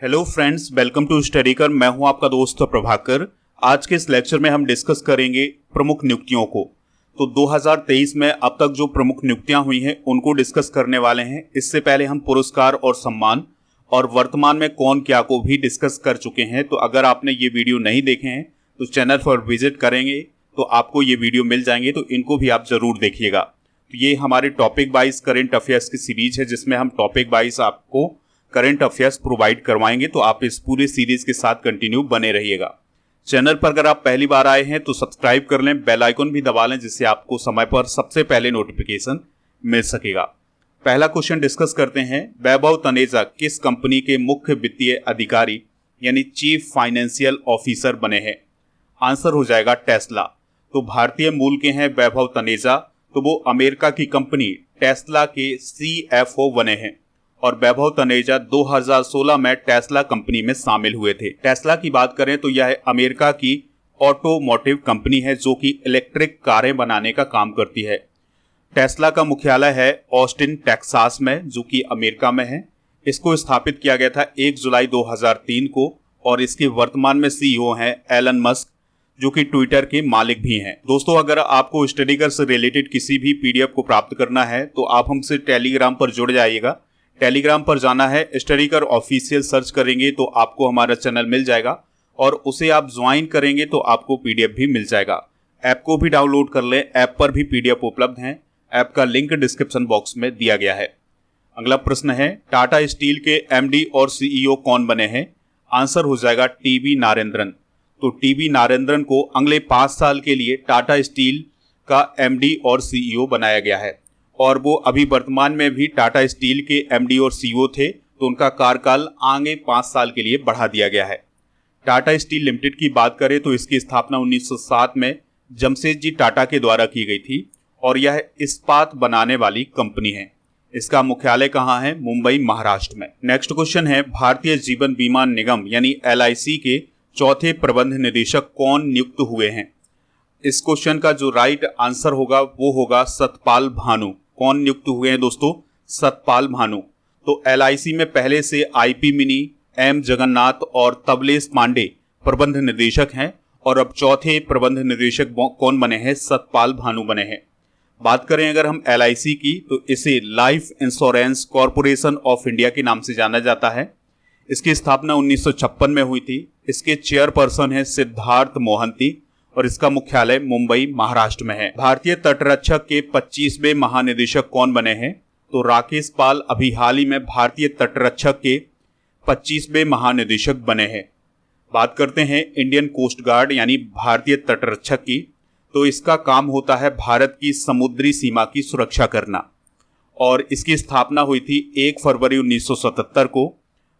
Hello friends, welcome to Studykar. मैं हूं आपका दोस्त प्रभाकर। आज के इस लेक्चर में हम डिस्कस करेंगे प्रमुख नियुक्तियों को। तो 2023 में अब तक जो प्रमुख नियुक्तियां हुई हैं उनको डिस्कस करने वाले हैं। इससे पहले हम पुरस्कार और सम्मान और वर्तमान में कौन क्या को भी डिस्कस कर चुके हैं। तो अगर आपने ये वीडियो नहीं देखे हैं तो चैनल पर विजिट करेंगे तो आपको ये वीडियो मिल जाएंगे, तो इनको भी आप जरूर देखिएगा। तो ये हमारे टॉपिक वाइज करंट अफेयर्स की सीरीज है जिसमें हम टॉपिक वाइज आपको करंट अफेयर्स प्रोवाइड करवाएंगे। तो आप इस पूरी सीरीज के साथ कंटिन्यू बने रहिएगा। चैनल पर अगर आप पहली बार आए हैं तो सब्सक्राइब कर लें, बेल आइकन भी दबा लें जिससे आपको समय पर सबसे पहले नोटिफिकेशन मिल सकेगा। पहला क्वेश्चन डिस्कस करते हैं। वैभव तनेजा किस कंपनी के मुख्य वित्तीय अधिकारी यानी चीफ फाइनेंशियल ऑफिसर बने हैं? आंसर हो जाएगा टेस्ला। तो भारतीय मूल के हैं वैभव तनेजा, तो वो अमेरिका की कंपनी टेस्ला के CFO बने हैं और वैभव तनेजा 2016 में टेस्ला कंपनी में शामिल हुए थे। टेस्ला की बात करें तो यह अमेरिका की ऑटोमोटिव कंपनी है जो कि इलेक्ट्रिक कारें बनाने का काम करती है। टेस्ला का मुख्यालय है ऑस्टिन टेक्सास में जो कि अमेरिका में है। इसको स्थापित किया गया था 1 जुलाई 2003 को और इसके वर्तमान में CEO हैं एलन मस्क जो कि ट्विटर के मालिक भी हैं। दोस्तों, अगर आपको स्टडीकर से रिलेटेड किसी भी PDF को प्राप्त करना है तो आप हमसे टेलीग्राम पर जुड़ जाइएगा। टेलीग्राम पर जाना है, स्टडीकर ऑफिशियल सर्च करेंगे तो आपको हमारा चैनल मिल जाएगा और उसे आप ज्वाइन करेंगे तो आपको PDF भी मिल जाएगा। ऐप को भी डाउनलोड कर लें, ऐप पर भी PDF उपलब्ध हैं। ऐप का लिंक डिस्क्रिप्शन बॉक्स में दिया गया है। अगला प्रश्न है, टाटा स्टील के MD और CEO कौन बने हैं? आंसर हो जाएगा TB नारेंद्रन। तो TB नारेंद्रन को अगले 5 साल के लिए टाटा स्टील का MD और CEO बनाया गया है और वो अभी वर्तमान में भी टाटा स्टील के MD और CEO थे, तो उनका कार्यकाल आगे 5 साल के लिए बढ़ा दिया गया है। टाटा स्टील लिमिटेड की बात करें तो इसकी स्थापना 1907 में जमशेदजी टाटा के द्वारा की गई थी और यह इस्पात बनाने वाली कंपनी है। इसका मुख्यालय कहाँ है? मुंबई, महाराष्ट्र में। नेक्स्ट क्वेश्चन है, भारतीय जीवन बीमा निगम यानी LIC के चौथे प्रबंध निदेशक कौन नियुक्त हुए हैं? इस क्वेश्चन का जो राइट आंसर होगा वो होगा सतपाल भानु। कौन नियुक्त हुए हैं दोस्तों? सतपाल भानु। तो LIC में पहले से IP मिनी, M जगन्नाथ और तबलेश पांडे प्रबंध निदेशक हैं और अब चौथे प्रबंध निदेशक कौन बने हैं? सतपाल भानु बने हैं। बात करें अगर हम LIC की तो इसे life insurance corporation of India के नाम से जाना जाता है। इसकी स्थापना 1956 में हुई थी। इसके चेयरपर्सन है सिद्धार्थ मोहंती और इसका मुख्यालय मुंबई, महाराष्ट्र में है। भारतीय तटरक्षक के 25वें महानिदेशक कौन बने हैं? तो राकेश पाल अभी हाल ही में भारतीय तटरक्षक के 25वें महानिदेशक बने हैं। बात करते हैं इंडियन कोस्ट गार्ड यानी भारतीय तटरक्षक की, तो इसका काम होता है भारत की समुद्री सीमा की सुरक्षा करना और इसकी स्थापना हुई थी 1 फरवरी 1977 को।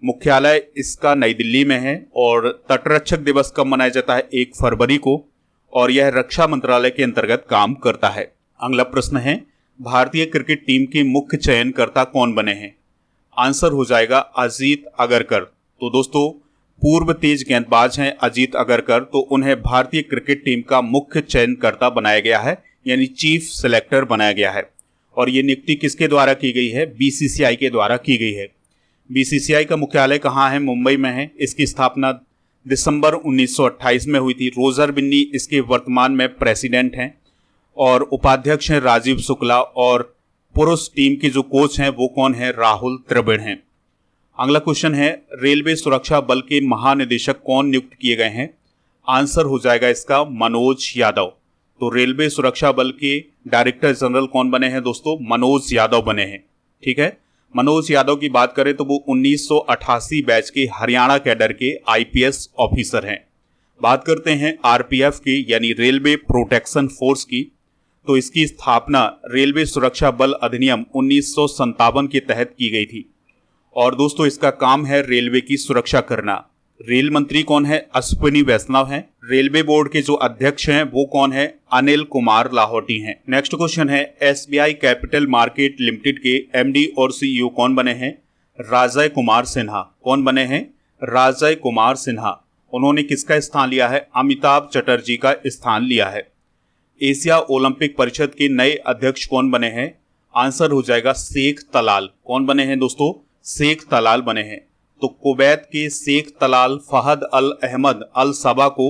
मुख्यालय इसका नई दिल्ली में है और तटरक्षक दिवस कब मनाया जाता है? 1 फरवरी को और यह रक्षा मंत्रालय के अंतर्गत काम करता है। अगला प्रश्न है, भारतीय क्रिकेट टीम के मुख्य चयनकर्ता कौन बने हैं? आंसर हो जाएगा अजीत अगरकर। तो दोस्तों, पूर्व तेज गेंदबाज हैं अजीत अगरकर, तो उन्हें भारतीय क्रिकेट टीम का मुख्य चयनकर्ता बनाया गया है यानी चीफ सिलेक्टर बनाया गया है। और ये नियुक्ति किसके द्वारा की गई है? BCCI के द्वारा की गई है। BCCI का मुख्यालय कहाँ है? मुंबई में है। इसकी स्थापना दिसंबर 1928 में हुई थी। रोजर बिन्नी इसके वर्तमान में प्रेसिडेंट हैं और उपाध्यक्ष हैं राजीव शुक्ला और पुरुष टीम के जो कोच हैं वो कौन है? राहुल द्रविड़ हैं। अगला क्वेश्चन है, रेलवे सुरक्षा बल के महानिदेशक कौन नियुक्त किए गए हैं? आंसर हो जाएगा इसका मनोज यादव। तो रेलवे सुरक्षा बल के डायरेक्टर जनरल कौन बने हैं दोस्तों? मनोज यादव बने हैं। ठीक है, मनोज यादव की बात करें तो वो 1988 बैच के हरियाणा कैडर के IPS ऑफिसर हैं। बात करते हैं RPF की यानी रेलवे प्रोटेक्शन फोर्स की, तो इसकी स्थापना रेलवे सुरक्षा बल अधिनियम 1957 के तहत की गई थी और दोस्तों इसका काम है रेलवे की सुरक्षा करना। रेल मंत्री कौन है? अश्विनी वैष्णव हैं। रेलवे बोर्ड के जो अध्यक्ष हैं वो कौन है? अनिल कुमार लाहौटी हैं। नेक्स्ट क्वेश्चन है, SBI कैपिटल मार्केट लिमिटेड के MD और CEO कौन बने हैं? राजय कुमार सिन्हा। कौन बने हैं? राजय कुमार सिन्हा। उन्होंने किसका स्थान लिया है? अमिताभ चटर्जी का स्थान लिया है। एशिया ओलंपिक परिषद के नए अध्यक्ष कौन बने हैं? आंसर हो जाएगा शेख तलाल। कौन बने हैं दोस्तों? शेख तलाल बने हैं। तो कुवैत के शेख तलाल फहद अल अहमद अल सबा को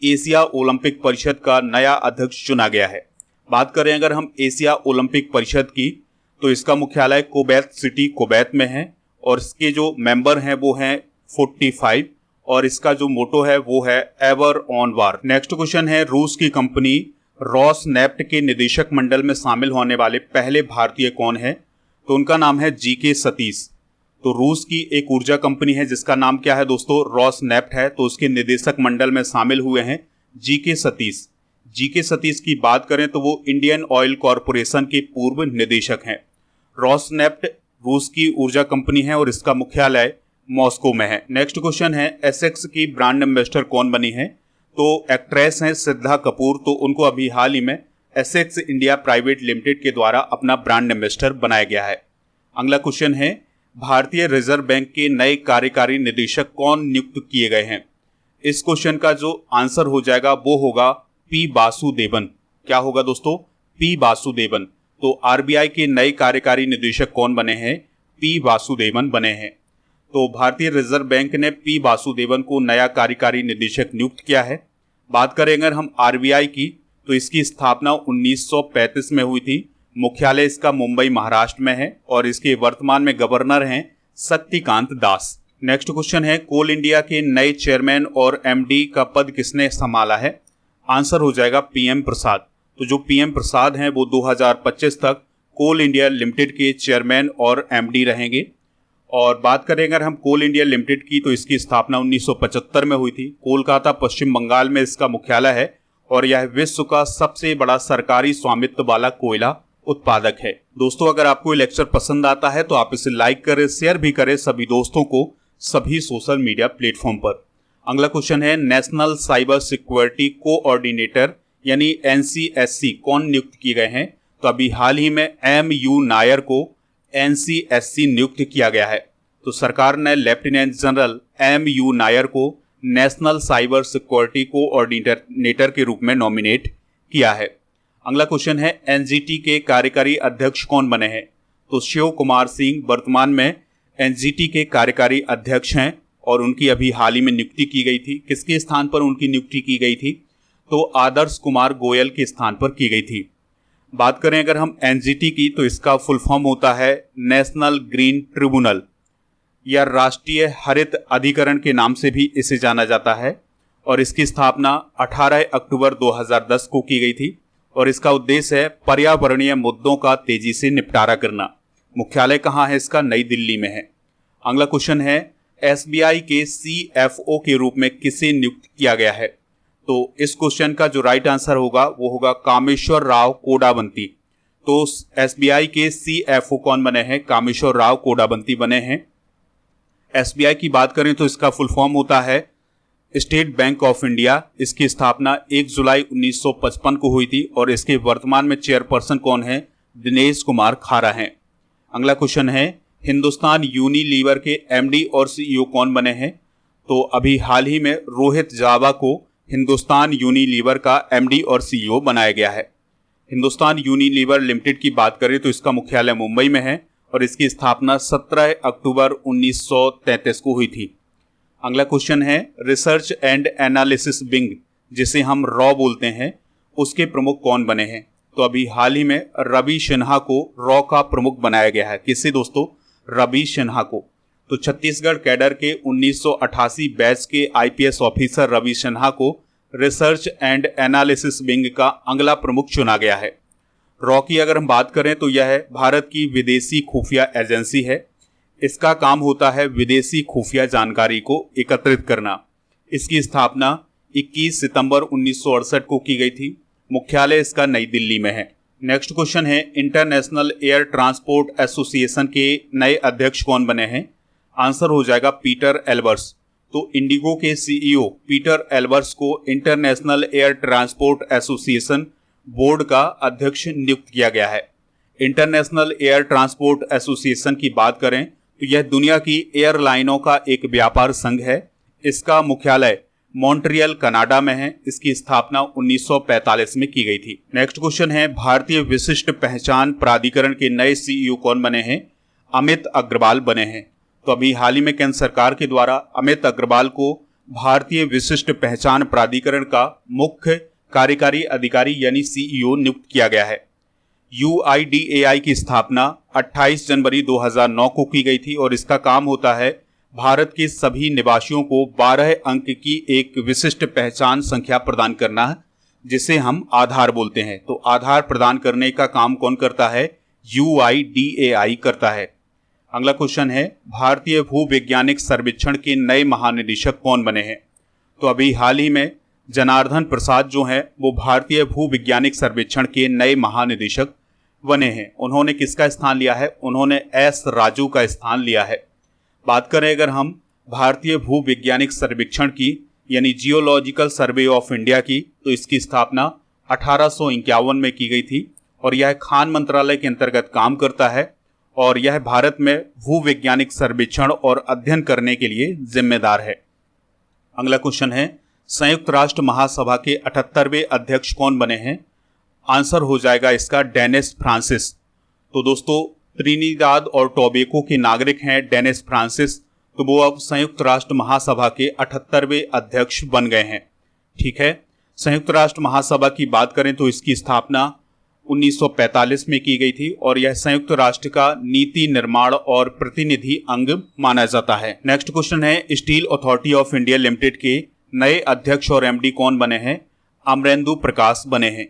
एशिया ओलंपिक परिषद का नया अध्यक्ष चुना गया है। बात करें अगर हम एशिया ओलंपिक परिषद की, तो इसका मुख्यालय कुवैत सिटी कुवैत में है और इसके जो मेंबर हैं वो हैं 45 और इसका जो मोटो है वो है ever on war. Next question है, रूस की कंपनी रॉसनेफ्ट के निदेशक मंडल में शामिल होने वाले पहले भारतीय कौन है? तो उनका नाम है जीके सतीश। तो रूस की एक ऊर्जा कंपनी है जिसका नाम क्या है दोस्तों? रॉसनेफ्ट है। तो उसके निदेशक मंडल में शामिल हुए हैं जीके सतीश। जीके सतीश की बात करें तो वो इंडियन ऑयल कॉरपोरेशन के पूर्व निदेशक हैं। रॉसनेफ्ट रूस की ऊर्जा कंपनी है और इसका मुख्यालय मॉस्को में है। नेक्स्ट क्वेश्चन है, एसेक्स की ब्रांड एम्बेसडर कौन बनी है? तो एक्ट्रेस हैं श्रद्धा कपूर। तो उनको अभी हाल ही में एसेक्स इंडिया प्राइवेट लिमिटेड के द्वारा अपना ब्रांड एम्बेसडर बनाया गया है। अगला क्वेश्चन है, भारतीय रिजर्व बैंक के नए कार्यकारी निदेशक कौन नियुक्त किए गए हैं? इस क्वेश्चन का जो आंसर हो जाएगा वो होगा पी वासुदेवन। क्या होगा दोस्तों? पी वासुदेवन। तो आरबीआई के नए कार्यकारी निदेशक कौन बने हैं? पी वासुदेवन बने हैं। तो भारतीय रिजर्व बैंक ने पी वासुदेवन को नया कार्यकारी निदेशक नियुक्त किया है। बात करें अगर हम आरबीआई की, तो इसकी स्थापना 1935 में हुई थी। मुख्यालय इसका मुंबई महाराष्ट्र में है और इसके वर्तमान में गवर्नर हैं शक्तिकांत दास। नेक्स्ट क्वेश्चन है, कोल इंडिया के नए चेयरमैन और एमडी का पद किसने संभाला है? आंसर हो जाएगा पीएम प्रसाद। तो जो पीएम प्रसाद हैं वो 2025 तक कोल इंडिया लिमिटेड के चेयरमैन और एमडी रहेंगे। और बात करें अगर हम कोल इंडिया लिमिटेड की, तो इसकी स्थापना 1975 में हुई थी। कोलकाता पश्चिम बंगाल में इसका मुख्यालय है और यह विश्व का सबसे बड़ा सरकारी स्वामित्व वाला कोयला उत्पादक है। दोस्तों, अगर आपको ये लेक्चर पसंद आता है तो आप इसे लाइक करें, शेयर भी करें सभी दोस्तों को सभी सोशल मीडिया प्लेटफॉर्म पर। अगला क्वेश्चन है, नेशनल साइबर सिक्योरिटी कोऑर्डिनेटर यानी एनसीएससी कौन नियुक्त किए गए हैं? तो अभी हाल ही में एमयू नायर को एनसीएससी नियुक्त किया गया है। तो सरकार ने लेफ्टिनेंट जनरल एमयू नायर को नेशनल साइबर सिक्योरिटी कोऑर्डिनेटर के रूप में नॉमिनेट किया है। अगला क्वेश्चन है, एनजीटी के कार्यकारी अध्यक्ष कौन बने हैं? तो शिव कुमार सिंह वर्तमान में एनजीटी के कार्यकारी अध्यक्ष हैं और उनकी अभी हाल ही में नियुक्ति की गई थी। किसके स्थान पर उनकी नियुक्ति की गई थी? तो आदर्श कुमार गोयल के स्थान पर की गई थी। बात करें अगर हम एनजीटी की, तो इसका फुल फॉर्म होता है नेशनल ग्रीन ट्रिब्यूनल या राष्ट्रीय हरित अधिकरण के नाम से भी इसे जाना जाता है और इसकी स्थापना 18 अक्टूबर 2010 को की गई थी और इसका उद्देश्य है पर्यावरणीय मुद्दों का तेजी से निपटारा करना। मुख्यालय कहाँ है इसका? नई दिल्ली में है। अगला क्वेश्चन है, एसबीआई के सीएफओ के रूप में किसे नियुक्त किया गया है? तो इस क्वेश्चन का जो राइट आंसर होगा वो होगा कामेश्वर राव कोडाबंती। तो एसबीआई के सीएफओ कौन बने हैं? कामेश्वर राव कोडाबंती बने हैं। एसबीआई की बात करें तो इसका फुल फॉर्म होता है स्टेट बैंक ऑफ इंडिया। इसकी स्थापना 1 जुलाई 1955 को हुई थी और इसके वर्तमान में चेयरपर्सन कौन है? दिनेश कुमार खारा हैं। अगला क्वेश्चन है, हिंदुस्तान यूनिलीवर के एमडी और सीईओ कौन बने हैं? तो अभी हाल ही में रोहित जावा को हिंदुस्तान यूनिलीवर का एमडी और सीईओ बनाया गया है। हिंदुस्तान यूनिलीवर लिमिटेड की बात करें तो इसका मुख्यालय मुंबई में है और इसकी स्थापना 17 अक्टूबर 1933 को हुई थी। अगला क्वेश्चन है, रिसर्च एंड एनालिसिस विंग जिसे हम रॉ बोलते हैं उसके प्रमुख कौन बने हैं? तो अभी हाल ही में रवि सिन्हा को रॉ का प्रमुख बनाया गया है। किससे दोस्तों? रवि सिन्हा को। तो छत्तीसगढ़ कैडर के 1988 बैच के आईपीएस ऑफिसर रवि सिन्हा को रिसर्च एंड एनालिसिस विंग का अगला प्रमुख चुना गया है। रॉ की अगर हम बात करें तो यह भारत की विदेशी खुफिया एजेंसी है। इसका काम होता है विदेशी खुफिया जानकारी को एकत्रित करना। इसकी स्थापना 21 सितंबर 1968 को की गई थी। मुख्यालय इसका नई दिल्ली में है। नेक्स्ट क्वेश्चन है, इंटरनेशनल एयर ट्रांसपोर्ट एसोसिएशन के नए अध्यक्ष कौन बने हैं? आंसर हो जाएगा पीटर एल्बर्स। तो इंडिगो के सीईओ पीटर एल्बर्स को international air transport association board का अध्यक्ष नियुक्त किया गया है। इंटरनेशनल एयर ट्रांसपोर्ट एसोसिएशन की बात करें तो यह दुनिया की एयरलाइनों का एक व्यापार संघ है। इसका मुख्यालय मॉन्ट्रियल कनाडा में है। इसकी स्थापना 1945 में की गई थी। नेक्स्ट क्वेश्चन है, भारतीय विशिष्ट पहचान प्राधिकरण के नए सीईओ कौन बने हैं? अमित अग्रवाल बने हैं। तो अभी हाल ही में केंद्र सरकार के द्वारा अमित अग्रवाल को भारतीय विशिष्ट पहचान प्राधिकरण का मुख्य कार्यकारी अधिकारी यानी सीईओ नियुक्त किया गया है। UIDAI की स्थापना 28 जनवरी 2009 को की गई थी और इसका काम होता है भारत के सभी निवासियों को 12 अंक की एक विशिष्ट पहचान संख्या प्रदान करना है, जिसे हम आधार बोलते हैं। तो आधार प्रदान करने का काम कौन करता है? UIDAI करता है। अगला क्वेश्चन है, भारतीय भूवैज्ञानिक सर्वेक्षण के नए महानिदेशक कौन बने हैं? तो अभी हाल ही में जनार्दन प्रसाद जो हैं वो भारतीय भूवैज्ञानिक सर्वेक्षण के नए महानिदेशक बने हैं। उन्होंने किसका स्थान लिया है? उन्होंने S राजू का स्थान लिया है। बात करें अगर हम भारतीय भूवैज्ञानिक सर्वेक्षण की यानी जियोलॉजिकल सर्वे ऑफ इंडिया की, तो इसकी स्थापना 1851 में की गई थी और यह खान मंत्रालय के अंतर्गत काम करता है और यह भारत में भूवैज्ञानिक सर्वेक्षण और अध्ययन करने के लिए जिम्मेदार है। अगला क्वेश्चन है, संयुक्त राष्ट्र महासभा के 78वें अध्यक्ष कौन बने हैं? आंसर हो जाएगा इसका डेनिस फ्रांसिस। तो दोस्तों त्रिनिदाद और टोबैगो के नागरिक हैं डेनिस फ्रांसिस, तो वो अब संयुक्त राष्ट्र महासभा के 78वें अध्यक्ष बन गए हैं। ठीक है, संयुक्त राष्ट्र महासभा की बात करें तो इसकी स्थापना 1945 में की गई थी और यह संयुक्त राष्ट्र का नीति निर्माण और प्रतिनिधि अंग माना जाता है। नेक्स्ट क्वेश्चन है, steel authority of India limited के नए अध्यक्ष और MD कौन बने हैं? अमरेंदु प्रकाश बने हैं।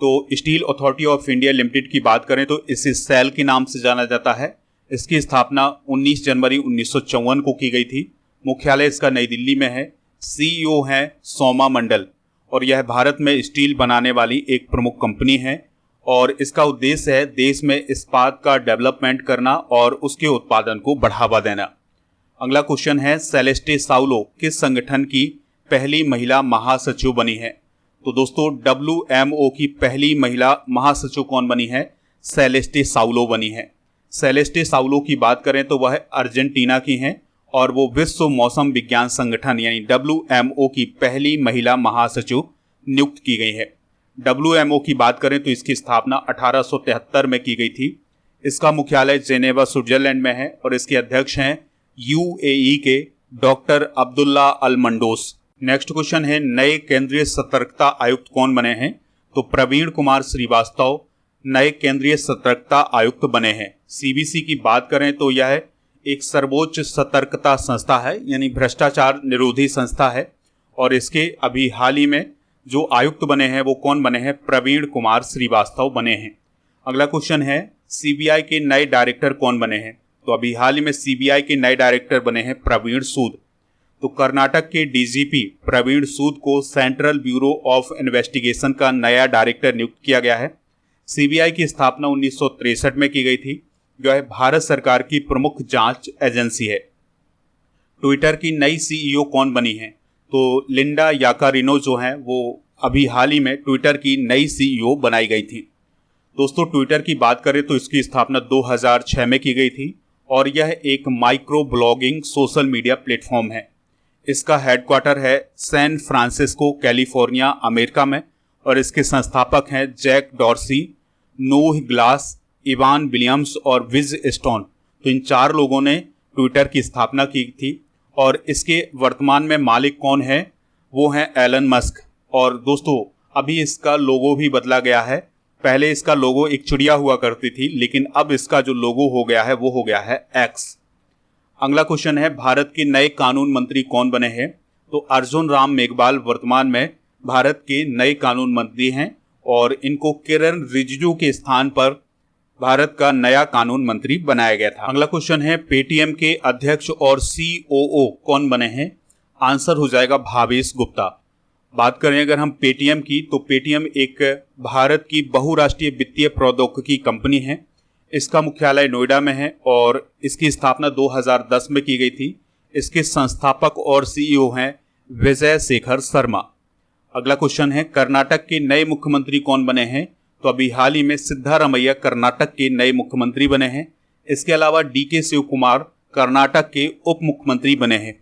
तो steel authority of India limited की बात करें तो इसे सेल के नाम से जाना जाता है। इसकी स्थापना 19 जनवरी 1954 को की गई थी। मुख्यालय इसका नई दिल्ली में है। CEO हैं सोमा मंडल और यह भारत में स्टील बनाने वाली एक प्रमुख कंपनी है और इसका उद्देश्य है देश में इस्पात का डेवलपमेंट करना और उसके उत्पादन को बढ़ावा देना। अगला क्वेश्चन है, सेलेस्टे साउलो किस संगठन की पहली महिला महासचिव बनी है? तो दोस्तों WMO की पहली महिला महासचिव कौन बनी है? सेलेस्टे साउलो बनी है। सेलेस्टे साउलो की बात करें तो वह अर्जेंटीना की हैं और वो विश्व मौसम विज्ञान संगठन यानी WMO की पहली महिला महासचिव नियुक्त की गई है। WMO की बात करें तो इसकी स्थापना 1873 में की गई थी। इसका मुख्यालय जेनेवा स्विट्जरलैंड में है और इसके अध्यक्ष हैं UAE के डॉक्टर अब्दुल्ला अल मंडोस। नेक्स्ट क्वेश्चन है, नए केंद्रीय सतर्कता आयुक्त कौन बने हैं? तो प्रवीण कुमार श्रीवास्तव नए केंद्रीय सतर्कता आयुक्त बने हैं। CBC की बात करें तो यह एक सर्वोच्च सतर्कता संस्था है यानी भ्रष्टाचार निरोधी संस्था है और इसके अभी हाल ही में जो आयुक्त बने हैं वो कौन बने हैं? प्रवीण कुमार श्रीवास्तव बने हैं। अगला क्वेश्चन है, CBI के नए डायरेक्टर कौन बने हैं? तो अभी हाल ही में CBI के नए डायरेक्टर बने हैं प्रवीण सूद। तो कर्नाटक के DGP प्रवीण सूद को सेंट्रल ब्यूरो ऑफ इन्वेस्टिगेशन का नया डायरेक्टर नियुक्त किया गया है। CBI की स्थापना 1963 में की गई थी, जो है भारत सरकार की प्रमुख जांच एजेंसी है। ट्विटर की नई CEO कौन बनी है? तो लिंडा याकारिनो जो है वो अभी हाल ही में ट्विटर की नई CEO बनाई गई थी। दोस्तों ट्विटर की बात करें तो इसकी स्थापना 2006 में की गई थी और यह एक micro blogging social media platform है। इसका हेडक्वार्टर है सैन फ्रांसिस्को कैलिफोर्निया अमेरिका में और इसके संस्थापक हैं Jack Dorsey, Noah Glass, Evan Williams और विज स्टोन। तो इन 4 लोगों ने ट्विटर की स्थापना की थी और इसके वर्तमान में मालिक कौन है? वो हैं एलन मस्क। और दोस्तों अभी इसका लोगो भी बदला गया है। पहले इसका लोगो एक चिड़िया हुआ करती थी लेकिन अब इसका जो लोगो हो गया है वो हो गया है X। अगला क्वेश्चन है, भारत के नए कानून मंत्री कौन बने हैं? तो अर्जुन राम मेघवाल वर्तमान में भारत के नए कानून मंत्री हैं और इनको किरण रिजिजू के स्थान पर भारत का नया कानून मंत्री बनाया गया था। अगला क्वेश्चन है, पेटीएम के अध्यक्ष और COO कौन बने हैं? आंसर हो जाएगा भावेश गुप्ता। बात करें अगर हम पेटीएम की तो पेटीएम एक भारत की बहुराष्ट्रीय वित्तीय प्रौद्योगिकी कंपनी है। इसका मुख्यालय नोएडा में है और इसकी स्थापना 2010 में की गई थी। इसके संस्थापक और CEO हैं विजय शेखर शर्मा। अगला क्वेश्चन है, कर्नाटक के नए मुख्यमंत्री कौन बने हैं? तो अभी हाल ही में सिद्धारमैया कर्नाटक के नए मुख्यमंत्री बने हैं। इसके अलावा DK शिव कुमार कर्नाटक के उप मुख्यमंत्री बने हैं।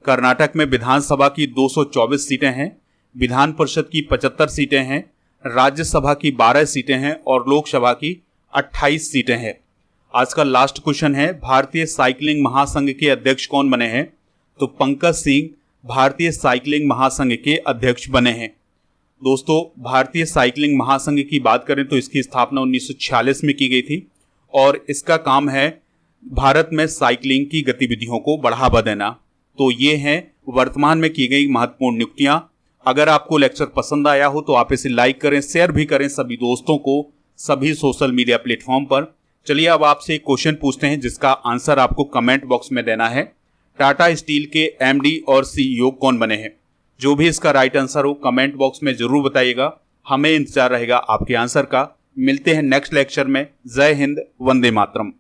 कर्नाटक में विधानसभा की 224 सीटें हैं, विधान परिषद की 75 सीटें हैं, राज्यसभा की 12 सीटें हैं और लोकसभा की 28 सीटें हैं। आज का लास्ट क्वेश्चन है, भारतीय साइकिलिंग महासंघ के अध्यक्ष कौन बने हैं? तो पंकज सिंह भारतीय साइकिलिंग महासंघ के अध्यक्ष बने हैं। दोस्तों, भारतीय साइकिलिंग महासंघ की बात करें तो इसकी स्थापना 1946 में की गई थी और इसका काम है भारत में साइकिलिंग की गतिविधियों को बढ़ावा देना। तो ये हैं वर्तमान में की गई महत्वपूर्ण नियुक्तियां। अगर आपको लेक्चर पसंद आया हो तो आप इसे लाइक करें, शेयर भी करें सभी दोस्तों को, सभी सोशल मीडिया प्लेटफॉर्म पर। चलिए अब आपसे एक क्वेश्चन पूछते हैं जिसका आंसर आपको कमेंट बॉक्स में देना है। टाटा स्टील के एमडी और सीईओ कौन बने हैं? जो भी इसका राइट आंसर हो कमेंट बॉक्स में जरूर बताइएगा। हमें इंतजार रहेगा आपके आंसर का। मिलते हैं नेक्स्ट लेक्चर में। जय हिंद, वंदे मातरम।